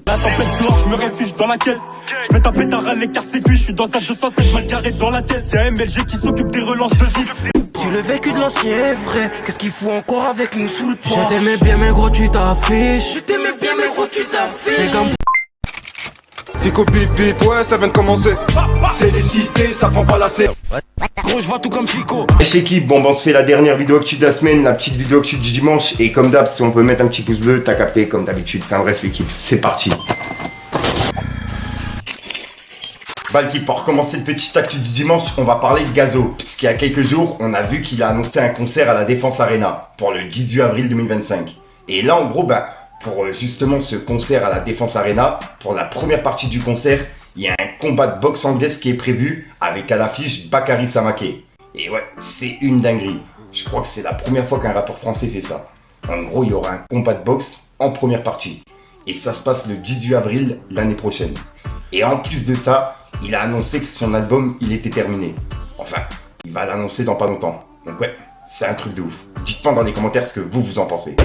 La tempête dehors, je me réfugie dans la caisse. Je mets un pétard à l'écart, c'est cuit. Je suis dans un 207 mal carré dans la tête. Y'a MLG qui s'occupe des relances de zip. Si le vécu de l'ancien est vrai, qu'est-ce qu'il faut encore avec nous sous le pont? Je t'aimais bien mais gros tu t'affiches. Je t'aimais bien mais gros tu t'affiches. Fico bip bip, ouais ça vient de commencer. C'est les cités, ça prend pas la serre. Gros je vois tout comme Fico. Wesh équipe, bon bah on se fait la dernière vidéo actu de la semaine, la petite vidéo actu du dimanche. Et comme d'hab, si on peut mettre un petit pouce bleu, t'as capté comme d'habitude. Enfin bref l'équipe, c'est parti. Bah l'équipe, pour recommencer le petit actu du dimanche, on va parler de Gazo. Puisqu'il y a quelques jours, on a vu qu'il a annoncé un concert à la Défense Arena pour le 18 avril 2025. Et là en gros, bah pour justement ce concert à la Défense Arena, pour la première partie du concert, il y a un combat de boxe anglaise qui est prévu avec à l'affiche Bakary Samake. Et ouais, c'est une dinguerie. Je crois que c'est la première fois qu'un rappeur français fait ça. En gros, il y aura un combat de boxe en première partie. Et ça se passe le 18 avril l'année prochaine. Et en plus de ça, il a annoncé que son album, il était terminé. Enfin, il va l'annoncer dans pas longtemps. Donc ouais, c'est un truc de ouf. Dites-moi dans les commentaires ce que vous en pensez.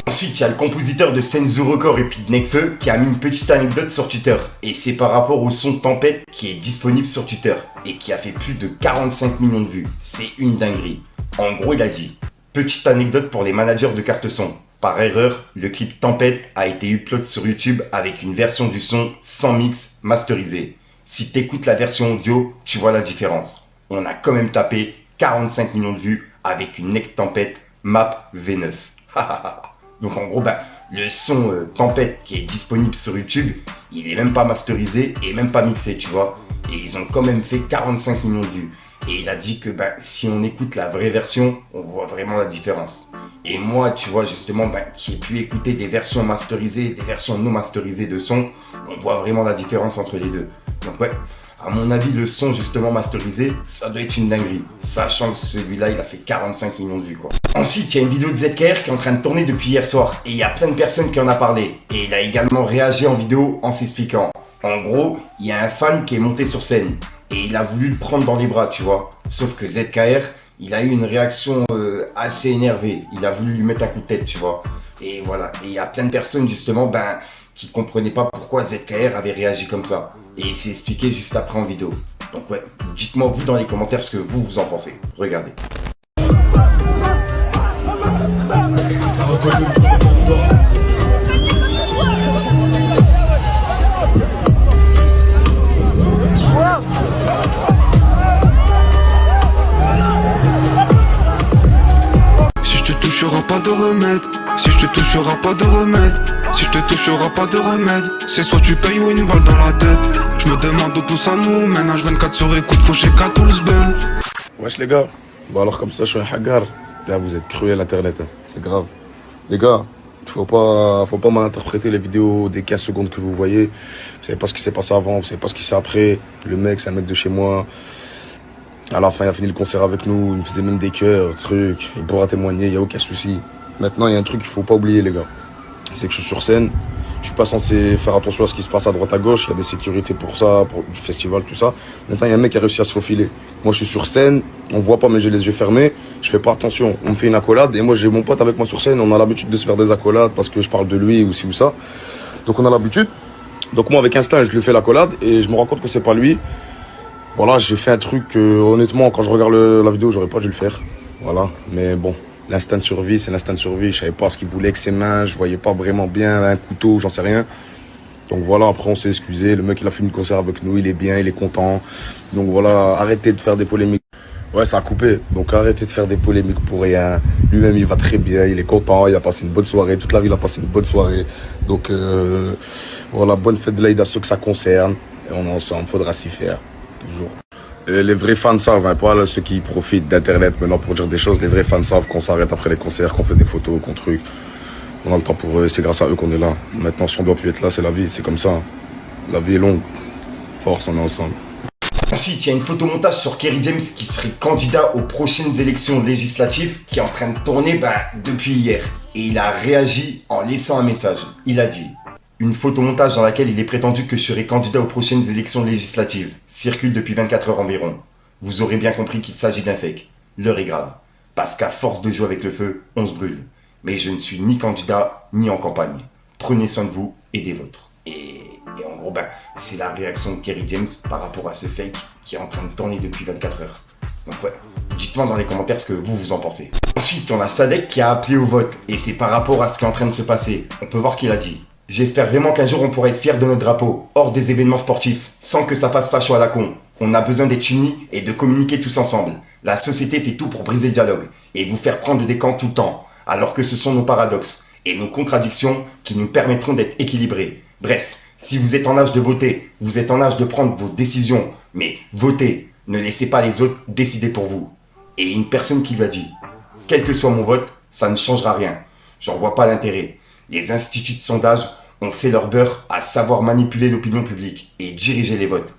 Ensuite, il y a le compositeur de Senzu Record et puis de Nekfeu qui a mis une petite anecdote sur Twitter. Et c'est par rapport au son Tempête qui est disponible sur Twitter et qui a fait plus de 45 millions de vues. C'est une dinguerie. En gros, il a dit « Petite anecdote pour les managers de cartes son. Par erreur, le clip Tempête a été upload sur YouTube avec une version du son sans mix masterisé. Si t'écoutes la version audio, tu vois la différence. On a quand même tapé 45 millions de vues avec une NEC Tempête Map V9. » Donc en gros, bah, le son Tempête qui est disponible sur YouTube, il est même pas masterisé et même pas mixé, tu vois. Et ils ont quand même fait 45 millions de vues. Et il a dit que bah, si on écoute la vraie version, on voit vraiment la différence. Et moi, tu vois, justement, bah, qui ai pu écouter des versions masterisées, des versions non masterisées de son, on voit vraiment la différence entre les deux. Donc ouais, à mon avis, le son justement masterisé, ça doit être une dinguerie. Sachant que celui-là, il a fait 45 millions de vues, quoi. Ensuite, il y a une vidéo de ZKR qui est en train de tourner depuis hier soir. Et il y a plein de personnes qui en a parlé. Et il a également réagi en vidéo en s'expliquant. En gros, il y a un fan qui est monté sur scène. Et il a voulu le prendre dans les bras, tu vois. Sauf que ZKR, il a eu une réaction assez énervée. Il a voulu lui mettre un coup de tête, tu vois. Et voilà. Et il y a plein de personnes, justement, ben, qui comprenaient pas pourquoi ZKR avait réagi comme ça. Et il s'est expliqué juste après en vidéo. Donc ouais, dites-moi vous dans les commentaires ce que vous en pensez. Regardez. Si je te touche, y'aura pas de remède. Si je te touche, y'aura pas de remède. Si je te touche, y'aura pas de remède. C'est soit tu payes ou une balle dans la tête. Je me demande où tout ça nous mène. H24 sur écoute, faut checker tout le sbel. Wesh les gars, bon alors comme ça je suis un hagar. Là vous êtes cruel internet, hein. C'est grave. Les gars, faut pas mal interpréter les vidéos des 15 secondes que vous voyez. Vous savez pas ce qui s'est passé avant, vous savez pas ce qui s'est après. Le mec, c'est un mec de chez moi. À la fin, il a fini le concert avec nous, il me faisait même des cœurs, trucs. Il pourra témoigner, il y a aucun souci. Maintenant, il y a un truc qu'il faut pas oublier les gars. C'est que je suis sur scène. Je suis pas censé faire attention à ce qui se passe à droite à gauche. Il y a des sécurités pour ça, pour le festival, tout ça. Maintenant, il y a un mec qui a réussi à se faufiler. Moi, je suis sur scène. On voit pas, mais j'ai les yeux fermés. Je fais pas attention. On me fait une accolade. Et moi, j'ai mon pote avec moi sur scène. On a l'habitude de se faire des accolades parce que je parle de lui ou ci ou ça. Donc, on a l'habitude. Donc, moi, avec instinct, je lui fais l'accolade. Et je me rends compte que c'est pas lui. Voilà, j'ai fait un truc, honnêtement, quand je regarde la vidéo, j'aurais pas dû le faire. Voilà. Mais bon. L'instinct de survie, c'est l'instinct de survie. Je savais pas ce qu'il voulait avec ses mains, je voyais pas vraiment bien un couteau, j'en sais rien. Donc voilà, après on s'est excusé. Le mec il a fait une concert avec nous, il est bien, il est content. Donc voilà, arrêtez de faire des polémiques. Ouais, ça a coupé. Donc arrêtez de faire des polémiques pour rien. Lui-même, il va très bien, il est content, il a passé une bonne soirée. Toute la ville a passé une bonne soirée. Donc voilà, bonne fête de l'Aïd à ceux que ça concerne. Et on est ensemble, faudra s'y faire. Toujours. Et les vrais fans savent, hein, pas là, ceux qui profitent d'Internet maintenant pour dire des choses. Les vrais fans savent qu'on s'arrête après les concerts, qu'on fait des photos, qu'on truc. On a le temps pour eux, c'est grâce à eux qu'on est là. Maintenant, si on doit plus être là, c'est la vie, c'est comme ça. La vie est longue. Force, on est ensemble. Ensuite, il y a une photomontage sur Kerry James qui serait candidat aux prochaines élections législatives qui est en train de tourner depuis hier. Et il a réagi en laissant un message. Il a dit: une photomontage dans laquelle il est prétendu que je serai candidat aux prochaines élections législatives circule depuis 24 heures environ. Vous aurez bien compris qu'il s'agit d'un fake. L'heure est grave. Parce qu'à force de jouer avec le feu, on se brûle. Mais je ne suis ni candidat, ni en campagne. Prenez soin de vous et des vôtres. Et en gros, c'est la réaction de Kerry James par rapport à ce fake qui est en train de tourner depuis 24 heures. Donc ouais, dites-moi dans les commentaires ce que vous en pensez. Ensuite, on a Sadek qui a appelé au vote. Et c'est par rapport à ce qui est en train de se passer. On peut voir qu'il a dit: j'espère vraiment qu'un jour on pourra être fiers de notre drapeau, hors des événements sportifs, sans que ça fasse facho à la con. On a besoin d'être unis et de communiquer tous ensemble. La société fait tout pour briser le dialogue et vous faire prendre des camps tout le temps, alors que ce sont nos paradoxes et nos contradictions qui nous permettront d'être équilibrés. Bref, si vous êtes en âge de voter, vous êtes en âge de prendre vos décisions, mais votez, ne laissez pas les autres décider pour vous. Et une personne qui lui a dit: quel que soit mon vote, ça ne changera rien. J'en vois pas l'intérêt. Les instituts de sondage ont fait leur beurre à savoir manipuler l'opinion publique et diriger les votes.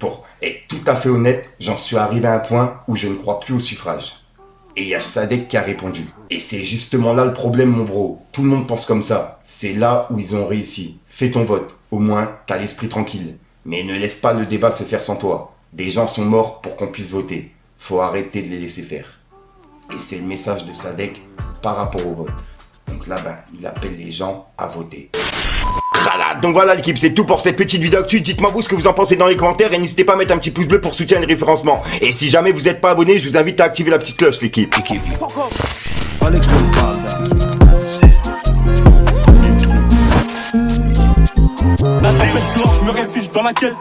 Pour être tout à fait honnête, j'en suis arrivé à un point où je ne crois plus au suffrage. Et il y a Sadek qui a répondu: et c'est justement là le problème, mon bro. Tout le monde pense comme ça. C'est là où ils ont réussi. Fais ton vote. Au moins, t'as l'esprit tranquille. Mais ne laisse pas le débat se faire sans toi. Des gens sont morts pour qu'on puisse voter. Faut arrêter de les laisser faire. Et c'est le message de Sadek par rapport au vote. Donc là, il appelle les gens à voter. Donc voilà l'équipe, c'est tout pour cette petite vidéo actu. Dites-moi vous ce que vous en pensez dans les commentaires et n'hésitez pas à mettre un petit pouce bleu pour soutenir le référencement. Et si jamais vous n'êtes pas abonné, je vous invite à activer la petite cloche l'équipe. La tempête dehors, je me réfugie dans la caisse.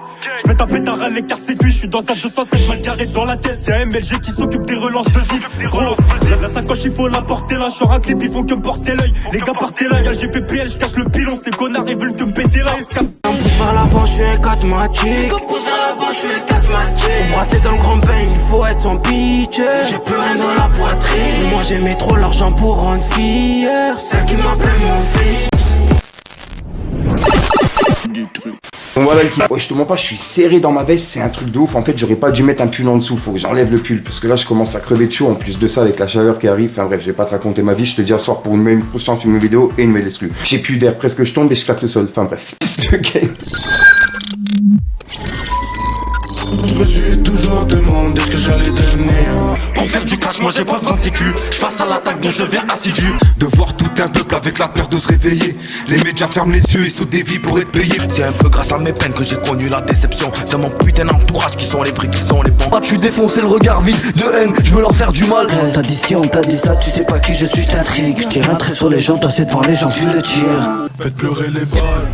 Je mets ta pétard à l'écart séduit, je suis dans un 207 mal garé dans la tête. Y'a MLG qui s'occupe des relances de zip. Gros, la sacoche il faut la porter là. J'sors un clip, ils font que me porter l'œil. Les gars partez là, y'a le GPPL, je cache le pilon. Ces connards ils veulent te me péter là. On pousse vers l'avant, je suis un 4 magique. On pousse vers l'avant, je suis un 4 magique. Embrasser dans le grand bain, il faut être son pitcher. J'ai plus rien dans la poitrine. Moi j'ai mis trop l'argent pour rendre fier celle qui m'appelle mon fils. Bon voilà l'équipe, ouais, je te mens pas, je suis serré dans ma veste, c'est un truc de ouf. En fait, j'aurais pas dû mettre un pull en dessous, faut que j'enlève le pull parce que là je commence à crever de chaud. En plus de ça, avec la chaleur qui arrive, enfin bref, je vais pas te raconter ma vie. Je te dis à soir pour une prochaine vidéo et une nouvelle exclue. J'ai plus d'air, presque je tombe et je claque le sol. Enfin bref, c'est le game. Je me suis toujours demandé ce que j'allais devenir. Pour faire du cash, moi j'ai pas besoin de sécu. Je passe à l'attaque donc je deviens assidu. De voir tout un peuple avec la peur de se réveiller. Les médias ferment les yeux et sautent des vies pour être payés. C'est un peu grâce à mes peines que j'ai connu la déception de mon putain d'entourage qui sont les vrais, qui sont les bons. Ah, tu défonçais le regard vide de haine, je veux leur faire du mal. On t'a dit ci, on t'a dit ça, tu sais pas qui je suis, je t'intrigue. Je tire un trait sur les gens, toi c'est devant les gens, tu le tires. Faites pleurer les balles.